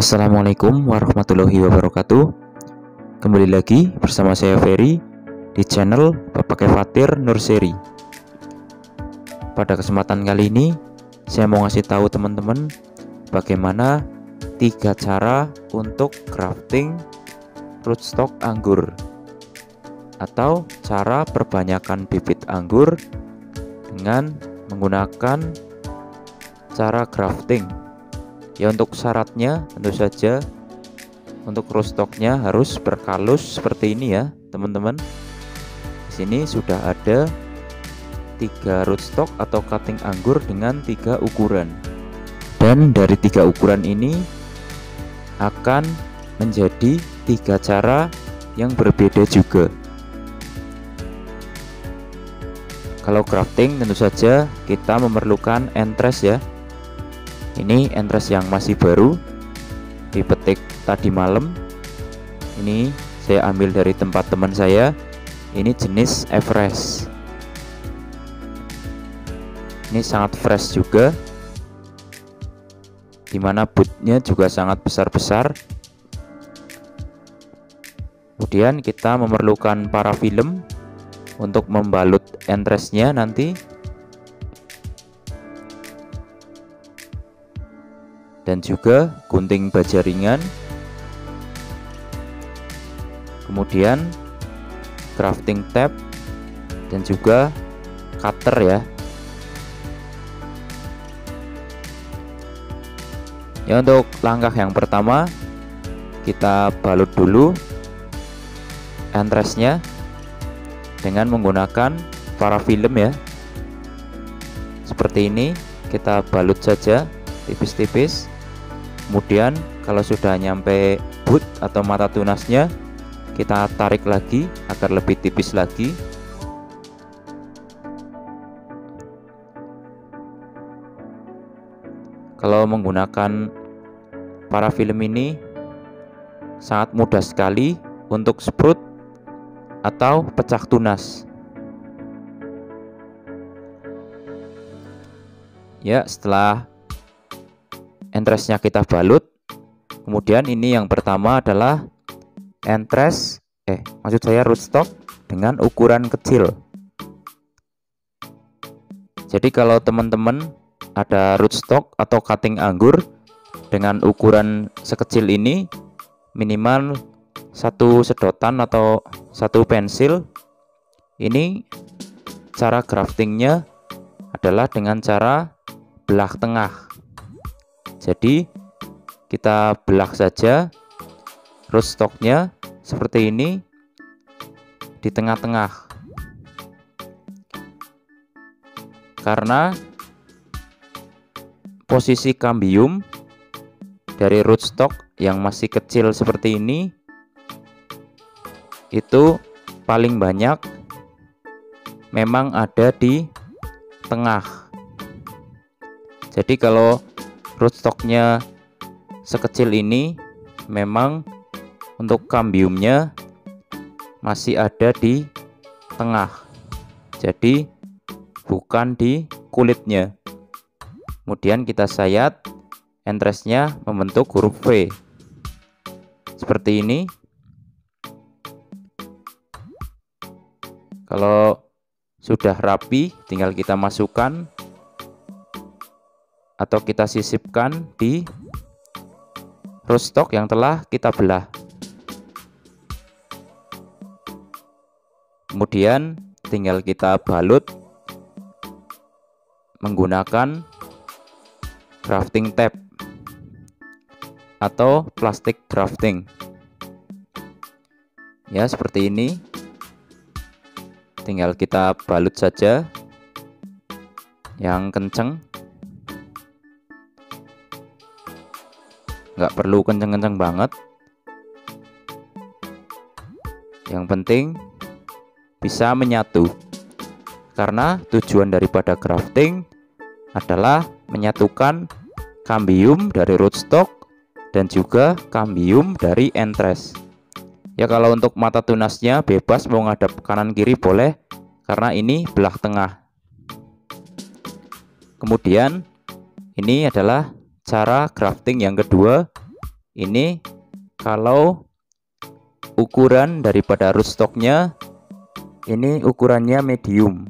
Assalamualaikum warahmatullahi wabarakatuh. Kembali lagi bersama saya Ferry di channel Bapak Kefatir Nurseri. Pada kesempatan kali ini saya mau ngasih tahu teman-teman bagaimana 3 cara untuk grafting rootstock anggur, atau cara perbanyakan bibit anggur dengan menggunakan cara grafting. Ya, untuk syaratnya tentu saja untuk rootstocknya harus berkalus seperti ini ya teman-teman. Di sini sudah ada 3 rootstock atau cutting anggur dengan 3 ukuran, dan dari 3 ukuran ini akan menjadi 3 cara yang berbeda juga. Kalau grafting tentu saja kita memerlukan entres ya. Ini entres yang masih baru, dipetik tadi malam. Ini saya ambil dari tempat teman saya. Ini jenis Everest. Ini sangat fresh juga, dimana bootnya juga sangat besar-besar. Kemudian kita memerlukan parafilm untuk membalut entresnya nanti, dan juga gunting baja ringan, kemudian grafting tape, dan juga cutter ya. Ya, untuk langkah yang pertama kita balut dulu entresnya dengan menggunakan parafilm ya. Seperti ini kita balut saja tipis-tipis. Kemudian kalau sudah nyampe boot atau mata tunasnya, kita tarik lagi agar lebih tipis lagi. Kalau menggunakan parafilm ini sangat mudah sekali untuk sprut atau pecah tunas. Ya, setelah entresnya kita balut, kemudian ini yang pertama adalah rootstock dengan ukuran kecil. Jadi kalau teman-teman ada rootstock atau cutting anggur dengan ukuran sekecil ini, minimal 1 sedotan atau 1 pensil, ini cara graftingnya adalah dengan cara belah tengah. Jadi kita belah saja rootstocknya seperti ini di tengah-tengah, karena posisi kambium dari rootstock yang masih kecil seperti ini itu paling banyak memang ada di tengah. Jadi kalau rootstocknya sekecil ini, memang untuk kambiumnya masih ada di tengah, jadi bukan di kulitnya. Kemudian kita sayat entresnya membentuk huruf V seperti ini. Kalau sudah rapi, tinggal kita masukkan atau kita sisipkan di rootstock yang telah kita belah. Kemudian tinggal kita balut menggunakan grafting tape atau plastik grafting. Ya, seperti ini. Tinggal kita balut saja yang kenceng. Nggak perlu kenceng-kenceng banget. Yang penting bisa menyatu, karena tujuan daripada grafting adalah menyatukan kambium dari rootstock dan juga kambium dari entres. Ya, kalau untuk mata tunasnya bebas mau ngadap kanan kiri boleh, karena ini belah tengah. Kemudian ini adalah cara grafting yang kedua, Ini kalau ukuran daripada rootstocknya ini ukurannya medium,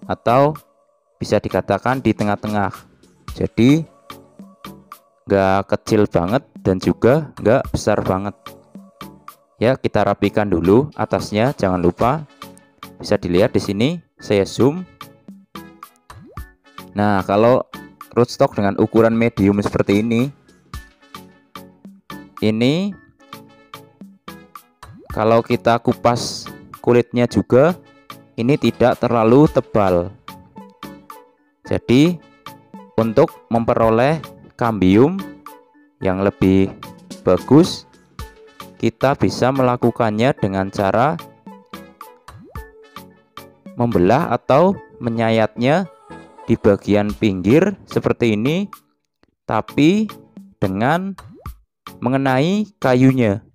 atau bisa dikatakan di tengah-tengah. Jadi nggak kecil banget dan juga nggak besar banget. Ya, kita rapikan dulu atasnya, jangan lupa. Bisa dilihat di sini, saya zoom. Nah, kalau rootstock dengan ukuran medium seperti ini kalau kita kupas kulitnya juga, ini tidak terlalu tebal. Jadi untuk memperoleh kambium yang lebih bagus, kita bisa melakukannya dengan cara membelah atau menyayatnya di bagian pinggir seperti ini, tapi dengan mengenai kayunya.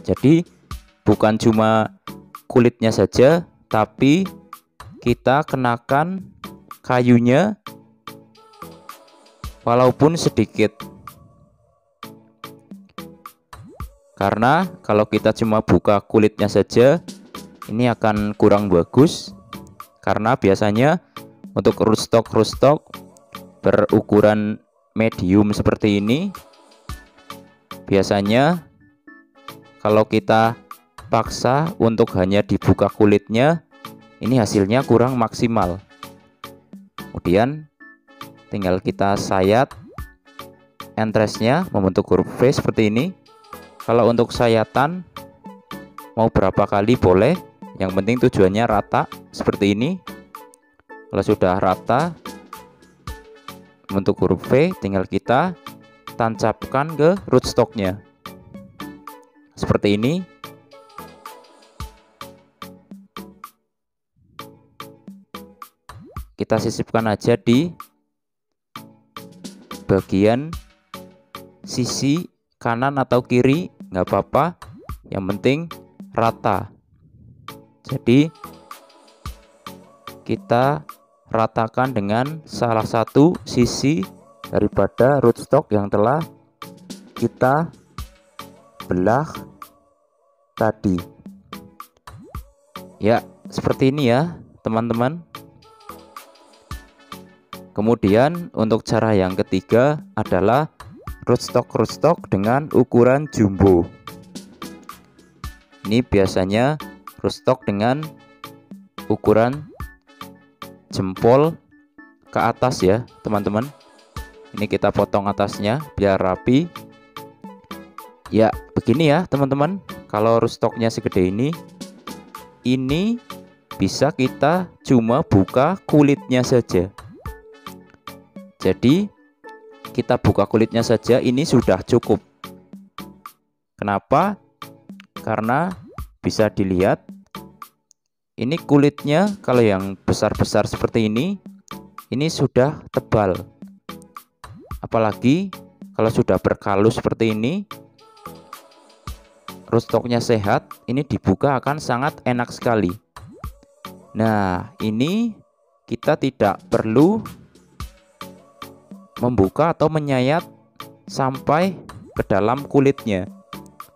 Jadi bukan cuma kulitnya saja, tapi kita kenakan kayunya walaupun sedikit. Karena kalau kita cuma buka kulitnya saja, ini akan kurang bagus. Karena biasanya untuk rootstock berukuran medium seperti ini, biasanya kalau kita paksa untuk hanya dibuka kulitnya, ini hasilnya kurang maksimal. Kemudian tinggal kita sayat entresnya membentuk huruf V seperti ini. Kalau untuk sayatan mau berapa kali boleh, yang penting tujuannya rata seperti ini. Kalau sudah rata membentuk huruf V, tinggal kita tancapkan ke rootstocknya seperti ini. Kita sisipkan aja di bagian sisi kanan atau kiri, nggak apa-apa, yang penting rata. Jadi kita ratakan dengan salah satu sisi daripada rootstock yang telah kita belah tadi. Ya, seperti ini ya teman-teman. Kemudian untuk cara yang ketiga adalah rootstock dengan ukuran jumbo. Ini biasanya rootstock dengan ukuran jempol ke atas ya teman-teman. Ini kita potong atasnya biar rapi. Ya begini ya teman-teman. Kalau rootstocknya segede ini bisa kita cuma buka kulitnya saja. Jadi kita buka kulitnya saja, ini sudah cukup. Kenapa? Karena bisa dilihat ini kulitnya kalau yang besar-besar seperti ini sudah tebal. Apalagi kalau sudah berkalus seperti ini, rootstocknya sehat, ini dibuka akan sangat enak sekali. Nah, ini kita tidak perlu membuka atau menyayat sampai ke dalam kulitnya.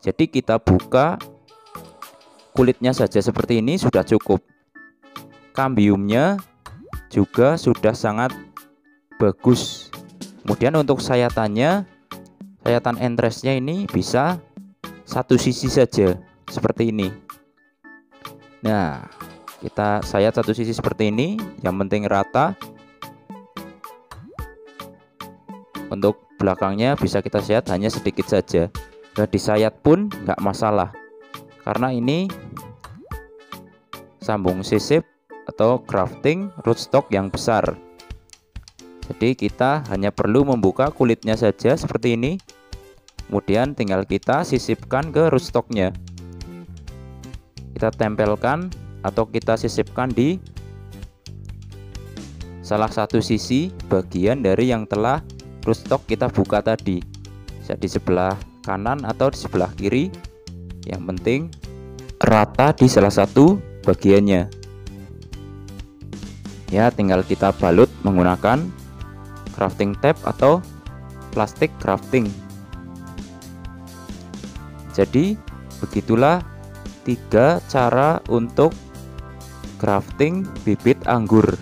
Jadi kita buka kulitnya saja seperti ini sudah cukup. Kambiumnya juga sudah sangat bagus. Kemudian untuk sayatannya, sayatan entresnya ini bisa satu sisi saja seperti ini. Nah, kita sayat satu sisi seperti ini, yang penting rata. Untuk belakangnya bisa kita sayat hanya sedikit saja. Nggak disayat pun nggak masalah, karena ini sambung sisip atau grafting rootstock yang besar. Jadi kita hanya perlu membuka kulitnya saja seperti ini. Kemudian tinggal kita sisipkan ke rootstocknya. Kita tempelkan atau kita sisipkan di salah satu sisi bagian dari yang telah rootstock kita buka tadi, bisa di sebelah kanan atau di sebelah kiri, yang penting rata di salah satu bagiannya. Ya, tinggal kita balut menggunakan crafting tape atau plastik grafting. Jadi begitulah 3 cara untuk grafting bibit anggur.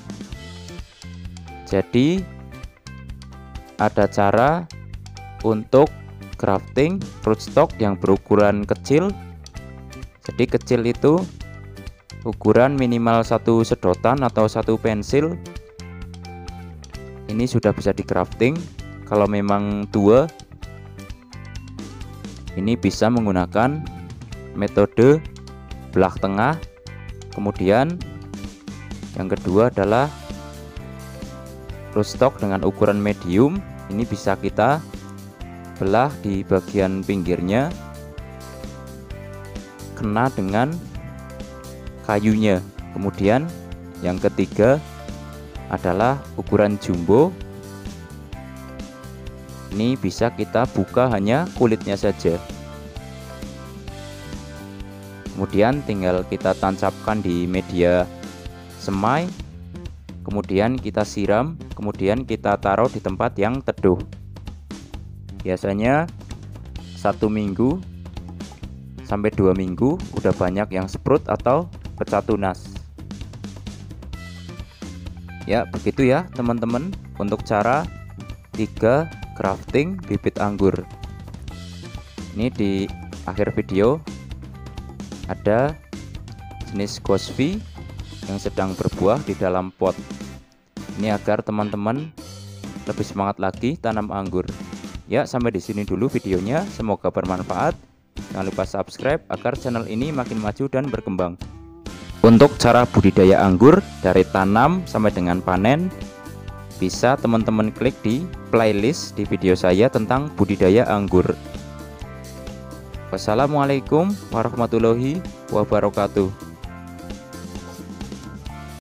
Jadi ada cara untuk grafting rootstock yang berukuran kecil. Jadi kecil itu ukuran minimal 1 sedotan atau 1 pensil. Ini sudah bisa di grafting. Kalau memang tua, ini bisa menggunakan metode belah tengah. Kemudian yang kedua adalah rootstock dengan ukuran medium. Ini bisa kita belah di bagian pinggirnya, kena dengan kayunya. Kemudian yang ketiga adalah ukuran jumbo. Ini bisa kita buka hanya kulitnya saja. Kemudian tinggal kita tancapkan di media semai, kemudian kita siram, kemudian kita taruh di tempat yang teduh. Biasanya 1 minggu sampai 2 minggu udah banyak yang sprout atau pecah tunas. Ya, begitu ya teman-teman untuk cara 3 grafting bibit anggur. Ini di akhir video ada jenis Gosvi yang sedang berbuah di dalam pot. Ini agar teman-teman lebih semangat lagi tanam anggur. Ya, sampai di sini dulu videonya. Semoga bermanfaat. Jangan lupa subscribe agar channel ini makin maju dan berkembang. Untuk cara budidaya anggur dari tanam sampai dengan panen, bisa teman-teman klik di playlist di video saya tentang budidaya anggur. Wassalamualaikum warahmatullahi wabarakatuh.